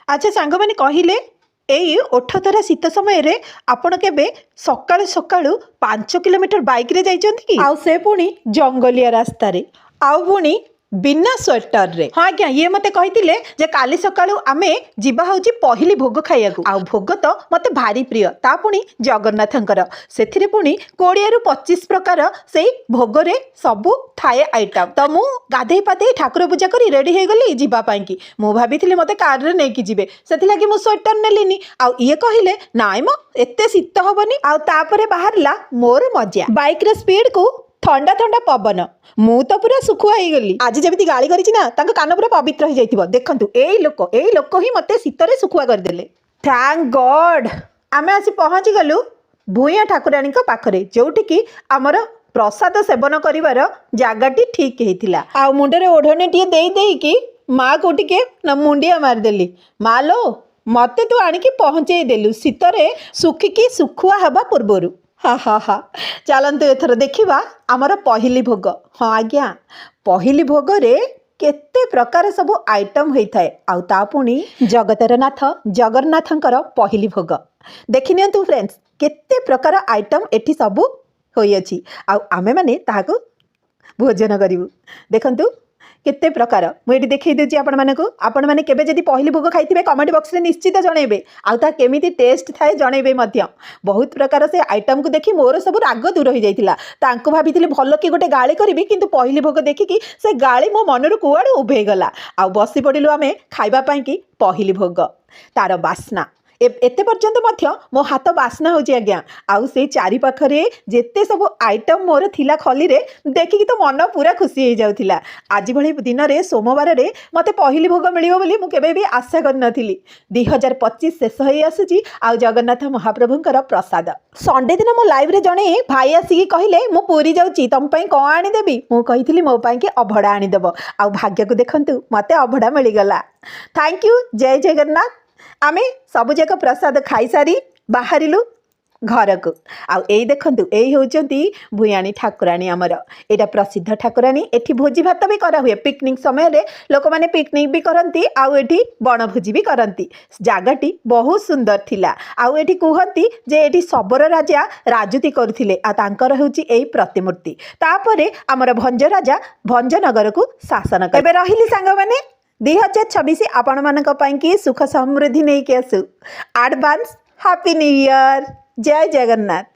अच्छा सांग मैंने कहले एई ओठतरा शीत समय रे आपण केबे सकाळु सकाळु 5 किलोमीटर बाइक रे जाइचंती कि आउ से पुणी जंगलिया रास्ता रे आउ पुणी बिना स्वेटर रे। हाँ आज्ञा ये मते कहितिले जे काली सकाळु आमे जिबा होची पहिली भोग खाइया को आउ भोग तो मते भारी प्रिय ता पुणी जगन्नाथंकर सेथिरे पुणी 20 रु 25 प्रकार सेई भोग रे सबु थाए आइटम तो मु गाधे पाधे ठाकुर पूजा करी रेडी हे गली जिबा पाई की मु भाबिथिले मते कार रे नै की जिबे सेथि लागी मु स्वेटर नेलिनी आउ ये कहिले नाइ म एते शीत होबनी आउ तापरे बाहरला मोर मजा बाइक रे स्पीड को ठंडा ठंडा पवन मु तो पूरा सुखुआ हो गली आज जमी गाड़ी करी ना कान पूरा पवित्र हो जाइथिबो देखंतु एई लोक ही मते शीतरे सुखुआ कर देले। थैंक गॉड आमे आसी पहुंची गलु भूया ठाकुराणी को पाखरे जोठी की हमर प्रसाद सेवन करिवार जागाटी ठीक हेतिला आ मुंडरे ओढणे टिए देई देई की माँ को टिके न मुंडिया मार देली मालो मते तू आनिकी पहुंचे देलु शीतरे सुखिकी सुखुआ हबा पूर्वरु। हा हा हा चलतु एथर देखा आमर पहली भोग। हाँ आज्ञा पहली भोग रे केते प्रकार सब आइटम होता है आउ ता पुणी जगतर नाथ जगन्नाथंकर पहली भोग देखि नियंतु फ्रेंड्स केते प्रकार आइटम एठी सब होई अछि आउ आमे माने ताहाको भोजन करिवु देखंतु केते प्रकार मुझे देखई देछि आपण माने केबे जदि पहली भोग खाइथिबे कमेंट बॉक्स रे निश्चित जणेबे आउ ता केमिति टेस्ट थाए जणेबे मध्य बहुत प्रकार से आइटम को देखि मोर सब राग दूर हो जाइतिला तांको भाबिथिले भलो कि गोटे गाली करबी किंतु पहली भोग देखिकी से गाली मो मनरु कुआडे उभे गला आउ बसी पडिलु आमे खाइबा पई कि पहली भोग तार बास्ना एते पर्यंत मध्य मो हाथ बास्ना होची आज्ञा आउ से चारि पाखरे जेते सब आइटम मोर थिला खली रे देखिकी तो मन पूरा खुशी हो जाउथिला आज भली दिन रे सोमवार रे मते पहली भोग मिलियो बोली मु केबे भी आशा कर नथिली 2025 शेष होई आसुची आउ जगन्नाथ महाप्रभुंकर प्रसाद संडे दिन मो लाइव रे जणे भाई आसी कहले मु पूरी जाउची तम पई को आनी देबी मु कहिथिली मो पई के अभडा आनी देबो आउ भाग्य को देखंतु मते अभडा मिली गला। थैंक यू जय जगन्नाथ आमे सबुजाक प्रसाद खाई सारी बाहरिलु घर को आउ एई देखंतु एई होचंती भुयाणी ठाकुराणी आमर एटा प्रसिद्ध ठाकुराणी एठी भोजी भात भी करा हुए पिकनिक समय रे लोक माने पिकनिक भी करंती आउ एठी बनभोजी भी करंती जागाटी बहुत सुंदर थिला आउ एठी कहंती जे एठी सबर राजा राजुती करथिले आ तांकर होची एई प्रतिमूर्ति तापरे आमर भंज राजा भंजनगर को शासन कर एबे रहिली सांग माने 2026 आपण मानक पई की सुख समृद्धि नहीं के आसु एडवांस हैप्पी न्यू ईयर जय जगन्नाथ।